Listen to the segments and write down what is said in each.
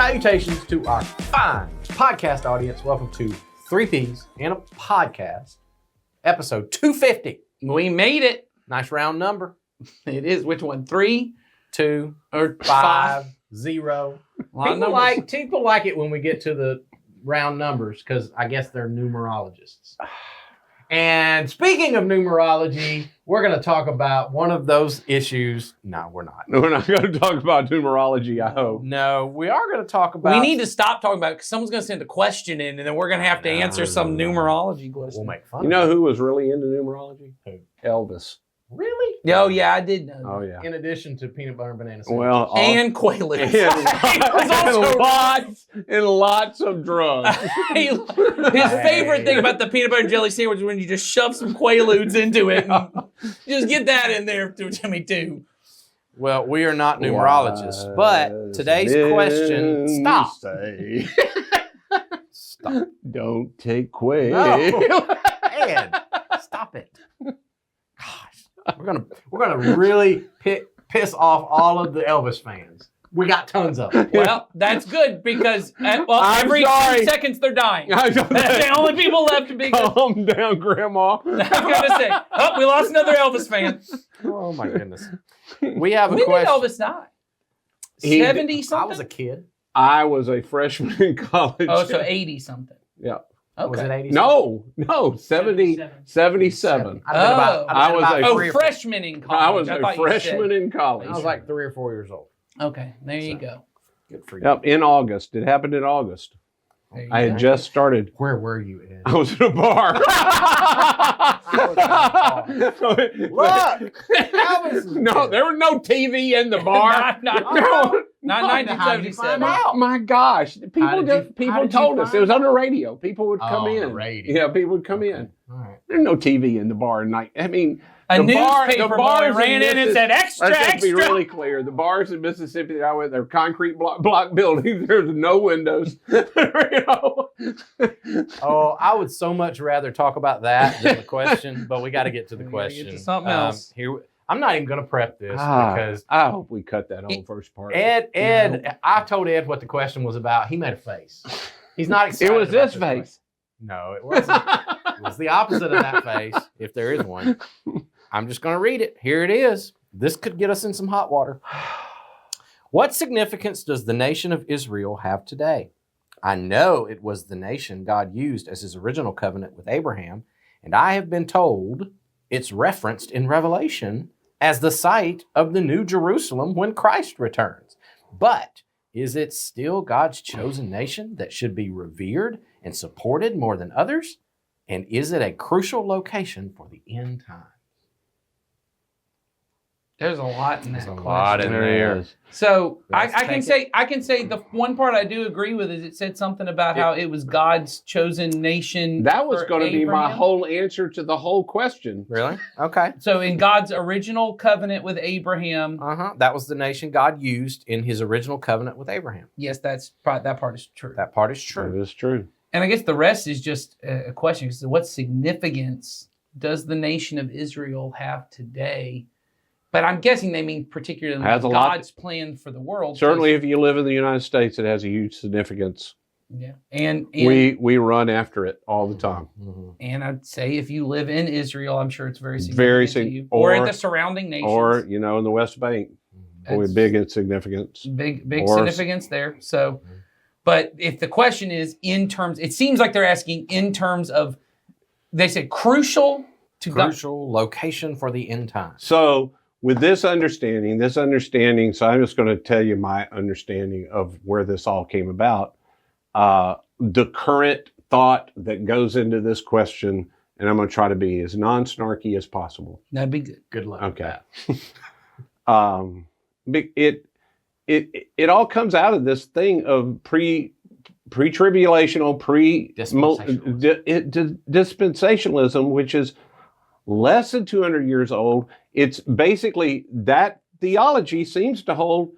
Salutations to our fine podcast audience. Welcome to 3 Ps and a Podcast, episode 250. We made it. Nice round number. It is. Which one? 3, 2, or 5, 0. A lot of People like it when we get to the round numbers because I guess they're numerologists. And speaking of numerology, we're going to talk about one of those issues. No, we're not. We're not going to talk about numerology, I hope. No, we are going to talk about... We need to stop talking about it because someone's going to send a question in and then we're going to have to answer some numerology question. We'll make fun You know who was really into numerology? Who? Elvis. Really? Oh, yeah, I did know. Oh, yeah. In addition to peanut butter and banana sandwich. Well, And Quaaludes. and lots of drugs. His favorite thing about the peanut butter and jelly sandwich is when you just shove some Quaaludes into it. And just get that in there to me, too. Well, we are not numerologists, but today's question... Stop. Stop. Don't take Quail. No. Ed, stop it. Gosh, we're gonna really piss off all of the Elvis fans. We got tons of them. Well, that's good because every 10 seconds they're dying. That's the only people left to be good. Calm down, Grandma. I was going to say, we lost another Elvis fan. Oh my goodness. We have a When question. did Elvis die? He- 70 something? I was a kid. I was a freshman in college. Oh, so 80 something. Yeah. Okay. Was it 80? No, 77. I was a Oh, freshman in college. I was a thought you freshman said- in college. I was like 3 or 4 years old. Okay, there you go. Good for you. Yep, in August. It happened in August. There you I go. had just started. Where were you, Ed? I was in a bar. Look! Elvis is No, dead. there was no TV in the bar. Not No. How did you find 1977. out? Oh my gosh! How People did you people find told us it was on the radio. People would come on in. the radio. Yeah, people would come in. All right. There's no TV in the bar at night. I mean, A the newspaper boy bars ran in and said, extra, Let's just extra. be really clear. The bars in Mississippi that I went, they're concrete block buildings. There's no windows. You know? Oh, I would so much rather talk about that than the question, but we got to get to the We gotta get question. to something else. I'm not even going to prep this because I hope we cut that whole first part. Ed, I told Ed what the question was about. He made a face. He's not excited. It was about this face. question. No, it wasn't. It was the opposite of that face, if there is one. I'm just going to read it. Here it is. This could get us in some hot water. What significance does the nation of Israel have today? I know it was the nation God used as his original covenant with Abraham, and I have been told it's referenced in Revelation as the site of the New Jerusalem when Christ returns. But is it still God's chosen nation that should be revered and supported more than others? And is it a crucial location for the end time? There's a lot in that There's a question. lot in there. So Let's I can say the one part I do agree with is it said something about how it was God's chosen nation. That was for going to be my Abraham. whole answer to the whole question. Really? Okay. So in God's original covenant with Abraham, That was the nation God used in his original covenant with Abraham. yes, that part is true. That part is That true. is true. And I guess the rest is just a question. So what significance does the nation of Israel have today? But I'm guessing they mean particularly Has a lot- God's plan for the world. Certainly, if you live in the United States, it has a huge significance. Yeah. And We run after it all the time. Mhm. And I'd say if you live in Israel, I'm sure it's very significant Very to sig- you. Or in or- the surrounding nations. Or, in the West Bank, boy, That's big in significance. big or- significance there. So, but if the question is in terms, it seems like they're asking in terms of, they said crucial to God. Crucial location for the end time. So, with this understanding, so I'm just going to tell you my understanding of where this all came about. The current thought that goes into this question, and I'm going to try to be as non-snarky as possible. That'd be good. Good luck. Okay. It all comes out of this thing of pre-tribulational, dispensationalism, which is less than 200 years old. It's basically that theology seems to hold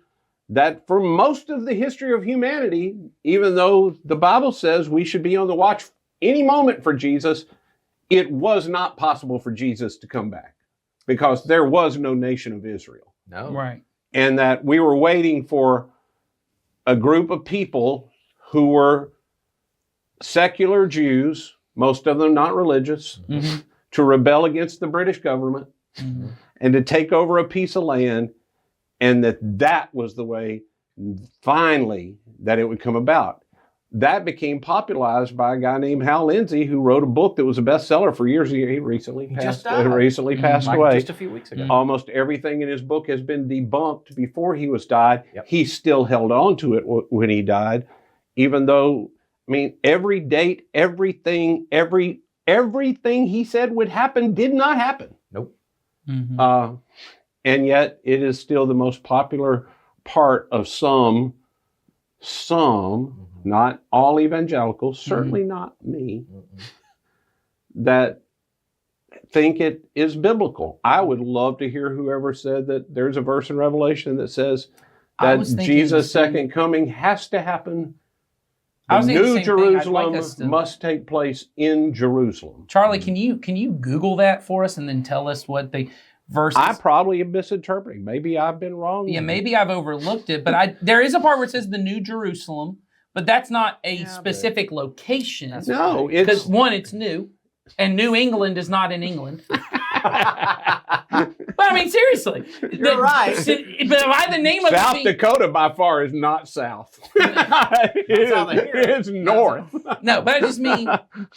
that for most of the history of humanity, even though the Bible says we should be on the watch any moment for Jesus, it was not possible for Jesus to come back because there was no nation of Israel. No. Right. And that we were waiting for a group of people who were secular Jews, most of them not religious, Mhm. to rebel against the British government Mhm. and to take over a piece of land, and that was the way finally that it would come about. That became popularized by a guy named Hal Lindsey, who wrote a book that was a bestseller for years. He recently He passed, just died. passed Like away. just a few weeks ago. Almost everything in his book has been debunked before he was died. Yep. He still held on to it when he died, even though, I mean, every date, everything he said would happen did not happen. Nope. Mhm. And yet it is still the most popular part of some, not all evangelicals, certainly not me, that think it is biblical. I would love to hear whoever said that there's a verse in Revelation that says I that was thinking Jesus' the same- second coming has to happen. I was The thinking the New same thing. I'd like Jerusalem us to- must take place in Jerusalem. Charlie, can you Google that for us and then tell us what the verses? I probably am misinterpreting. Maybe I've been wrong. Yeah, maybe I've overlooked it, but there is a part where it says the New Jerusalem, but that's not a Yeah, but- specific location. No, Because it's one, it's new, and New England is not in England. But I mean, seriously, You're right. But by the name of South the Dakota by far is not south. It's north. no, but I just mean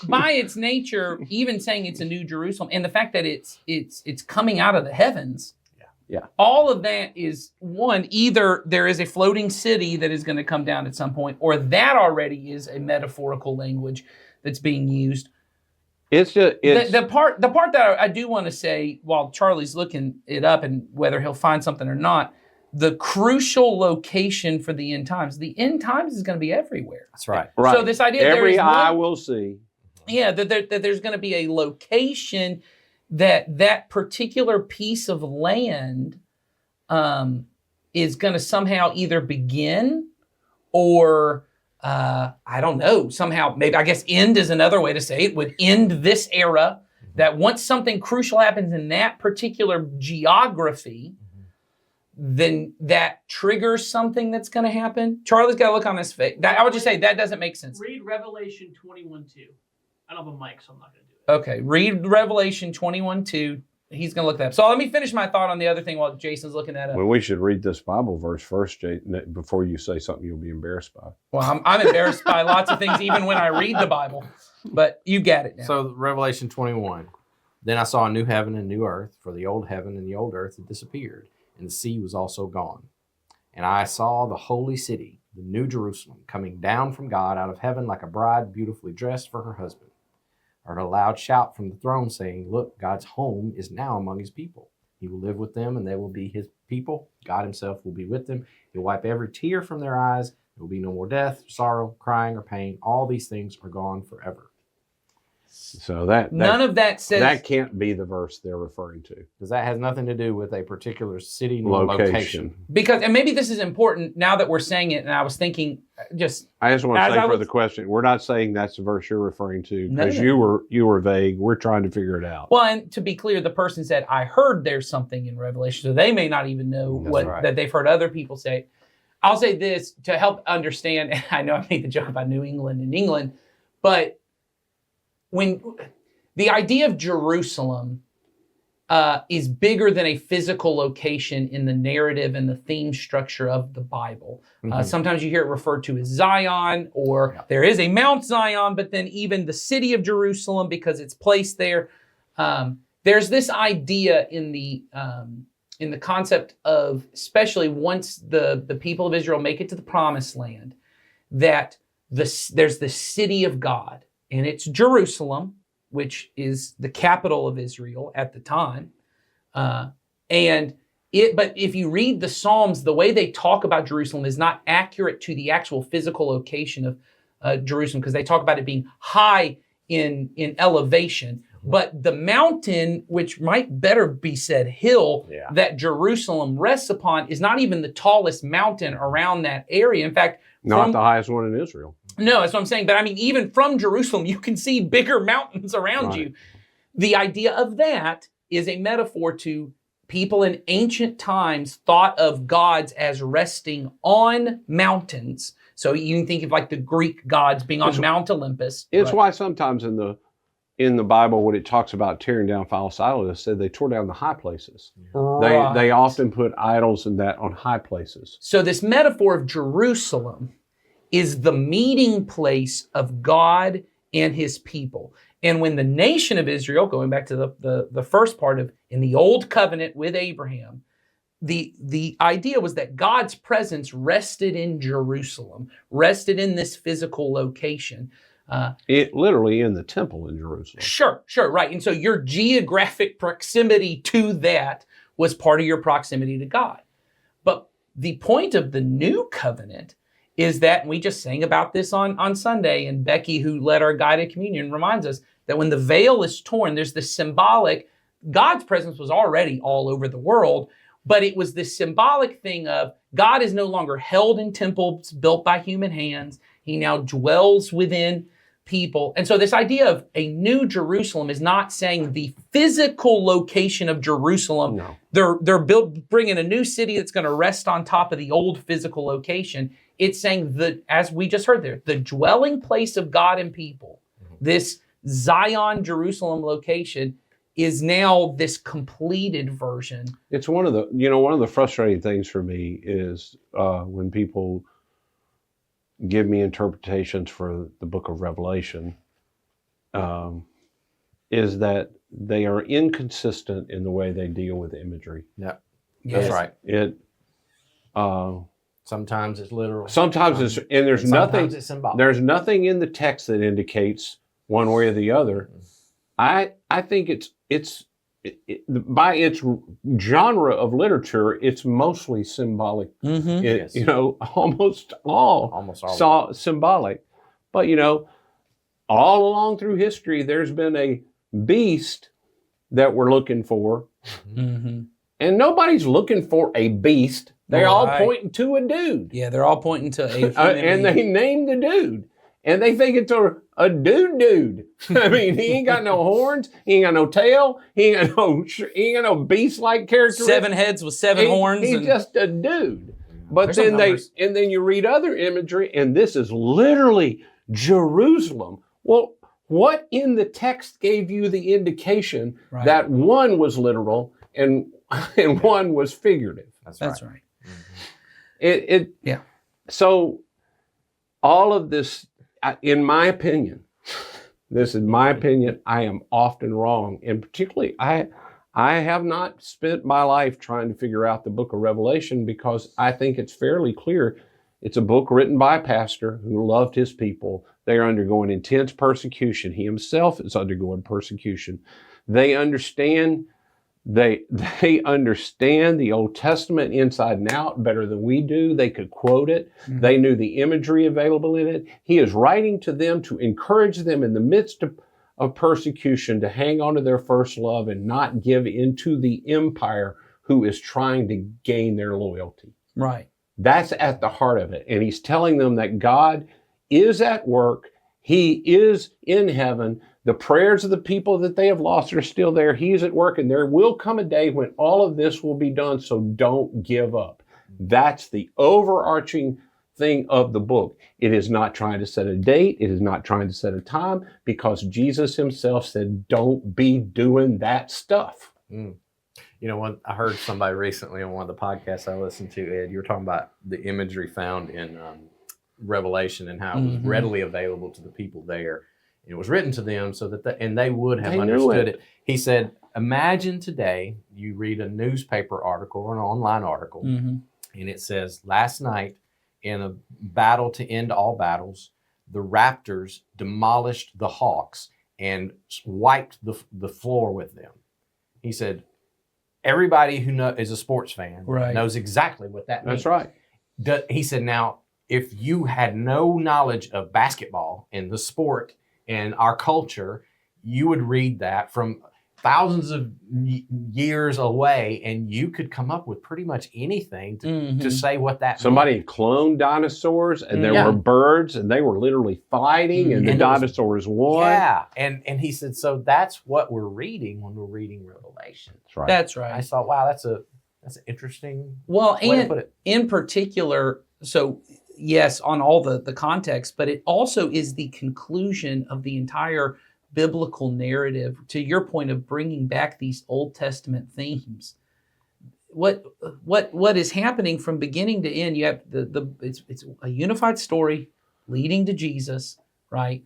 by its nature, even saying it's a New Jerusalem, and the fact that it's coming out of the heavens. Yeah. All of that is one, either there is a floating city that is going to come down at some point, or that already is a metaphorical language that's being used. It's just The part that I do want to say while Charlie's looking it up and whether he'll find something or not, the crucial location for the end times. The end times is going to be everywhere. That's right. right. So this idea there Every is eye one- will see. Yeah, that there's going to be a location that particular piece of land is going to somehow either begin or I don't know, somehow maybe, I guess end is another way to say it, would end this era, that once something crucial happens in that particular geography, then that triggers something that's going to happen. Charlie's got to look on his face. I would just say that doesn't make sense. Read Revelation 21:2. I don't have a mic, so I'm not going to do it. Okay, read Revelation 21:2. He's going to look that up. So let me finish my thought on the other thing while Jason's looking that up. Well, we should read this Bible verse first, Jay, before you say something you'll be embarrassed by. Well, I'm embarrassed by lots of things, even when I read the Bible. But you got it now. So Revelation 21. Then I saw a new heaven and new earth, for the old heaven and the old earth had disappeared, and the sea was also gone. And I saw the holy city, the new Jerusalem, coming down from God out of heaven like a bride beautifully dressed for her husband. I heard a loud shout from the throne saying, "Look, God's home is now among his people. He will live with them, and they will be his people. God himself will be with them. He'll wipe every tear from their eyes. There will be no more death, sorrow, crying, or pain. All these things are gone forever." So that None of that says that can't be the verse they're referring to. Because that has nothing to do with a particular city nor location. because, and maybe this is important now that we're saying it, and I was thinking just I just want to As say I for was- the question, we're not saying that's the verse you're referring to No, because no. you were vague. We're trying to figure it out. well, and to be clear, the person said, I heard there's something in Revelation, so they may not even know That's what right. that they've heard other people say. I'll say this to help understand, and I know I made the joke about New England and England, but when the idea of Jerusalem is bigger than a physical location in the narrative and the theme structure of the Bible. Mhm. Sometimes you hear it referred to as Zion, or there is a Mount Zion, but then even the city of Jerusalem because it's placed there. There's this idea in the concept of, especially once the people of Israel make it to the Promised Land, that there's the city of God, and it's Jerusalem, which is the capital of Israel at the time. But if you read the Psalms, the way they talk about Jerusalem is not accurate to the actual physical location of Jerusalem, because they talk about it being high in elevation. But the mountain, which might better be said hill, Yeah. that Jerusalem rests upon is not even the tallest mountain around that area. In fact, Not from- the highest one in Israel. no, that's what I'm saying. But I mean, even from Jerusalem, you can see bigger mountains around Right. you. The idea of that is a metaphor to people in ancient times thought of gods as resting on mountains. So you can think of like the Greek gods being on Mount Olympus. It's right? why sometimes in the Bible, when it talks about tearing down false idols, it said they tore down the high places. Right. They often put idols and that on high places. So this metaphor of Jerusalem is the meeting place of God and his people. And when the nation of Israel, going back to the first part of in the old covenant with Abraham, the idea was that God's presence rested in Jerusalem, rested in this physical location. It literally in the temple in Jerusalem. Sure, right. And so your geographic proximity to that was part of your proximity to God. But the point of the new covenant is that, and we just sang about this on Sunday, and Becky, who led our guided communion, reminds us that when the veil is torn, there's this symbolic, God's presence was already all over the world, but it was this symbolic thing of God is no longer held in temples built by human hands. He now dwells within people. And so this idea of a new Jerusalem is not saying the physical location of Jerusalem. No. They're bringing a new city that's going to rest on top of the old physical location. It's saying that, as we just heard there, the dwelling place of God and people, this Zion, Jerusalem location is now this completed version. It's one of the frustrating things for me is when people give me interpretations for the book of Revelation, is that they are inconsistent in the way they deal with imagery. Yeah, Yes. that's right. It Sometimes it's literal. sometimes it's and there's Sometimes nothing it's symbolic. there's nothing in the text that indicates one way or the other. I think it's by its genre of literature, it's mostly symbolic. Mm-hmm. Yes. Almost all symbolic. But all along through history, there's been a beast that we're looking for, Mm-hmm. and nobody's looking for a beast. They're all Right. pointing to a dude, Yeah, they're all pointing to a human and they name the dude, and they think it's a dude. I mean, he ain't got no horns, he ain't got no tail, he ain't got no beast-like characteristics. 7 heads with 7 horns. He's and just a dude. But There's some numbers. then you read other imagery, and this is literally Jerusalem. Well, what in the text gave you the indication Right. that one was literal and one was figurative? That's right. Yeah. So all of this, in my opinion, this is my opinion, I am often wrong, and particularly I have not spent my life trying to figure out the book of Revelation because I think it's fairly clear. It's a book written by a pastor who loved his people. They are undergoing intense persecution. He himself is undergoing persecution. They understand the Old Testament inside and out better than we do. They could quote it. Mhm. They knew the imagery available in it. He is writing to them to encourage them in the midst of persecution to hang on to their first love and not give into the empire who is trying to gain their loyalty. Right. That's at the heart of it. And he's telling them that God is at work. He is in heaven. The prayers of the people that they have lost are still there. He's at work, and there will come a day when all of this will be done, so don't give up. That's the overarching thing of the book. It is not trying to set a date. It is not trying to set a time, because Jesus himself said, don't be doing that stuff. What I heard somebody recently on one of the podcasts I listened to, Ed, you were talking about the imagery found in Revelation and how it was readily available to the people there. It was written to them so that they would have understood it. He said, imagine today you read a newspaper article or an online article, Mm-hmm. and it says, last night in a battle to end all battles, the Raptors demolished the Hawks and wiped the floor with them. He said, everybody who is a sports fan knows exactly what that means. That's right. He said, now, if you had no knowledge of basketball and the sport and our culture, you would read that from thousands of years away, and you could come up with pretty much anything to Mhm. say what that meant. Somebody cloned dinosaurs, and there Yeah. were birds, and they were literally fighting, and the And it was- dinosaurs won. Yeah, and he said, so that's what we're reading when we're reading Revelation. That's right. That's I right. thought, wow, that's an interesting Well, way to and put it. in particular, so yes, on all the context, but it also is the conclusion of the entire biblical narrative. To your point of bringing back these Old Testament themes, what is happening from beginning to end? You have it's a unified story leading to Jesus, right?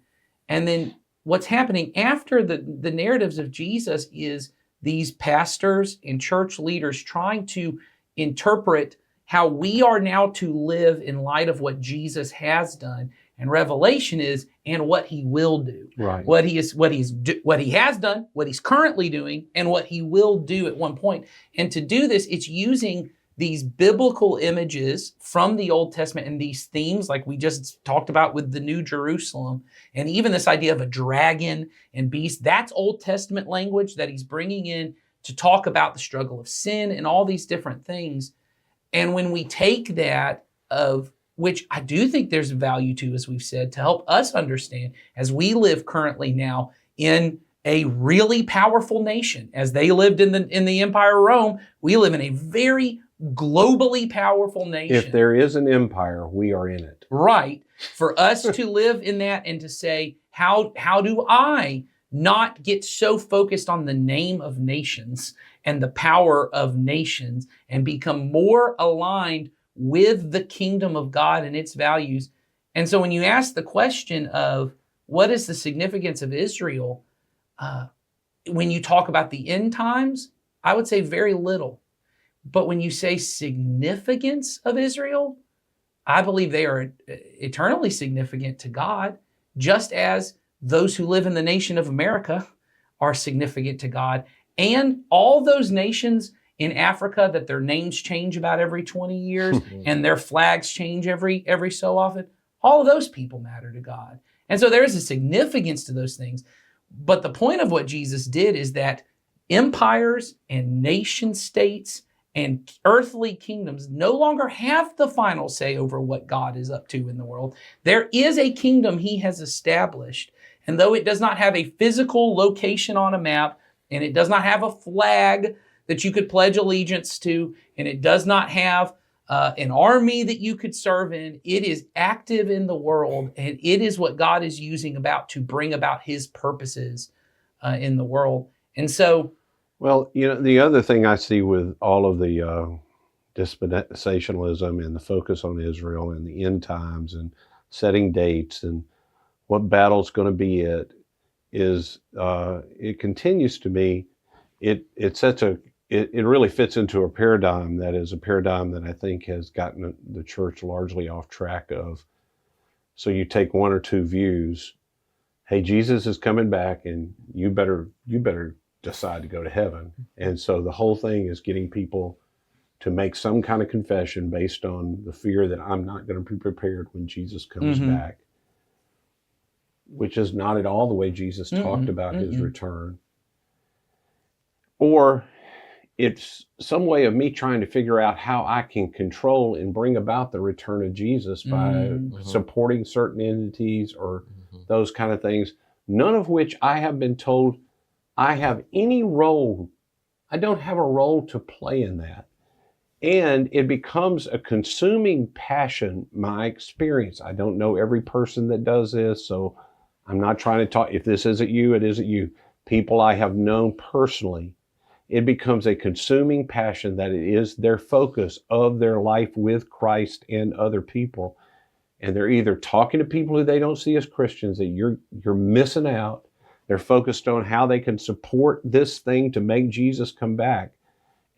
And then what's happening after the narratives of Jesus is these pastors and church leaders trying to interpret how we are now to live in light of what Jesus has done. And Revelation is, and what he will do. Right. What he has done, what he's currently doing, and what he will do at one point. And to do this, it's using these biblical images from the Old Testament and these themes, like we just talked about with the New Jerusalem, and even this idea of a dragon and beast. That's Old Testament language that he's bringing in to talk about the struggle of sin and all these different things. And when we take that, of which I do think there's value to, as we've said, to help us understand as we live currently now in a really powerful nation. As they lived in the Empire of Rome, we live in a very globally powerful nation. If there is an empire, we are in it. Right. For us to live in that and to say, how do I not get so focused on the name of nations and the power of nations and become more aligned with the kingdom of God and its values? And so when you ask the question of what is the significance of Israel, when you talk about the end times, I would say very little. But when you say significance of Israel, I believe they are eternally significant to God, just as those who live in the nation of America are significant to God. And all those nations in Africa that their names change about every 20 years and their flags change every so often, all of those people matter to God. And so there is a significance to those things. But the point of what Jesus did is that empires and nation states and earthly kingdoms no longer have the final say over what God is up to in the world. There is a kingdom he has established. And though it does not have a physical location on a map, and it does not have a flag that you could pledge allegiance to, and it does not have an army that you could serve in, it is active in the world, and it is what God is using to bring about his purposes in the world. And so, Well, the other thing I see with all of the dispensationalism and the focus on Israel and the end times and setting dates and what battle's going to be is it continues to me, it really fits into a paradigm that is a paradigm that I think has gotten the church largely off track of. So you take one or two views, hey, Jesus is coming back and you better decide to go to heaven. And so the whole thing is getting people to make some kind of confession based on the fear that I'm not going to be prepared when Jesus comes back, which is not at all the way Jesus talked about his return. Or it's some way of me trying to figure out how I can control and bring about the return of Jesus by supporting certain entities or those kind of things, none of which I have been told I have any role. I don't have a role to play in that. And it becomes a consuming passion, my experience. I don't know every person that does this, so I'm not trying to talk. If this isn't you, it isn't you. People I have known personally, it becomes a consuming passion that it is their focus of their life with Christ and other people. And they're either talking to people who they don't see as Christians, that you're missing out. They're focused on how they can support this thing to make Jesus come back.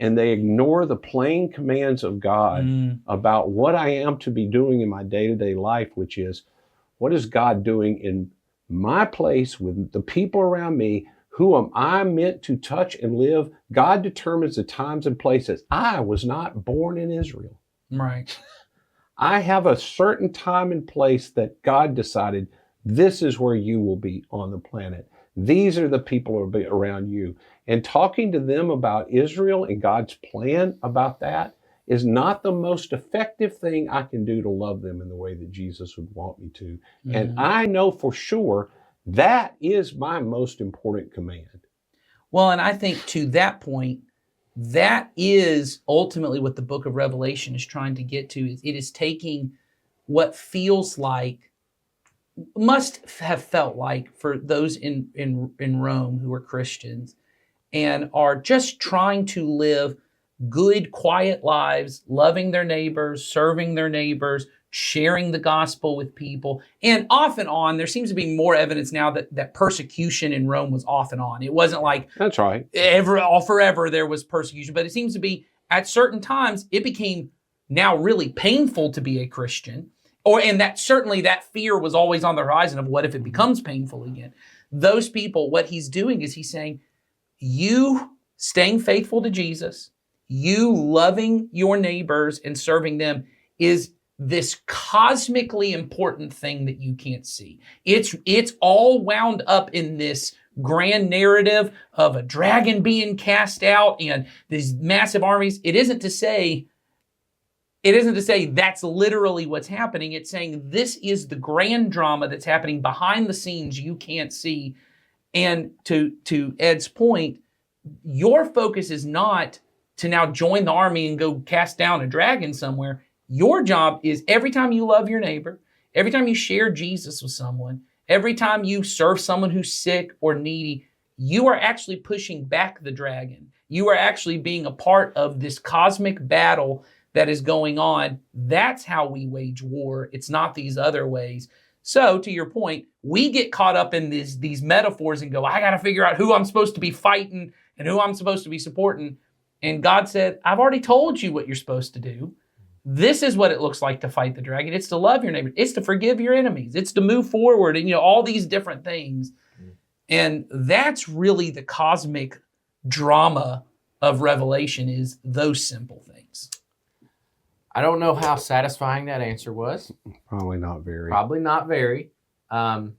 And they ignore the plain commands of God about what I am to be doing in my day-to-day life, which is, what is God doing in my place with the people around me? Who am I meant to touch and live? God determines the times and places. I was not born in Israel. right. I have a certain time and place that God decided this is where you will be on the planet. These are the people who are around you. And talking to them about Israel and God's plan about that is not the most effective thing I can do to love them in the way that Jesus would want me to. And I know for sure that is my most important command. Well, and I think to that point, that is ultimately what the book of Revelation is trying to get to. It is taking what feels like, must have felt like for those in Rome who are Christians and are just trying to live good, quiet lives, loving their neighbors, serving their neighbors, sharing the gospel with people. And off and on, there seems to be more evidence now that persecution in Rome was off and on. It wasn't like That's right. forever there was persecution, but it seems to be at certain times it became now really painful to be a Christian. And that certainly that fear was always on the horizon of what if it becomes painful again. Those people, what he's doing is he's saying, you staying faithful to Jesus, you loving your neighbors and serving them is this cosmically important thing that you can't see. It's all wound up in this grand narrative of a dragon being cast out and these massive armies. It isn't to say that's literally what's happening. It's saying this is the grand drama that's happening behind the scenes you can't see. And to Ed's point, your focus is not to now join the army and go cast down a dragon somewhere. Your job is every time you love your neighbor, every time you share Jesus with someone, every time you serve someone who's sick or needy, you are actually pushing back the dragon. You are actually being a part of this cosmic battle that is going on. That's how we wage war. It's not these other ways. So to your point, we get caught up in these metaphors and go, I got to figure out who I'm supposed to be fighting and who I'm supposed to be supporting. And God said, I've already told you what you're supposed to do. This is what it looks like to fight the dragon. It's to love your neighbor. It's to forgive your enemies. It's to move forward and, all these different things. And that's really the cosmic drama of Revelation, is those simple things. I don't know how satisfying that answer was. Probably not very. Probably not very. My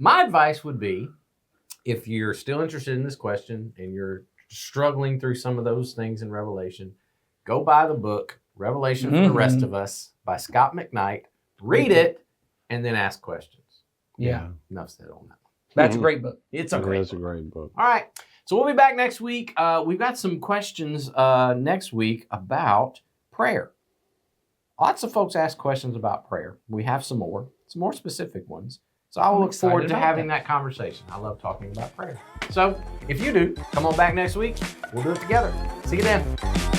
advice would be, if you're still interested in this question and you're struggling through some of those things in Revelation, go buy the book, Revelation for the Rest of Us by Scott McKnight. Read it and then ask questions. Yeah. Enough said on that. That's a great book. It's a great book. a great book. All right. So we'll be back next week. We've got some questions next week about prayer. Lots of folks ask questions about prayer. We have some more specific ones. So I will look forward to having that conversation. I love talking about prayer. So if you do, come on back next week. We'll do it together. See you then.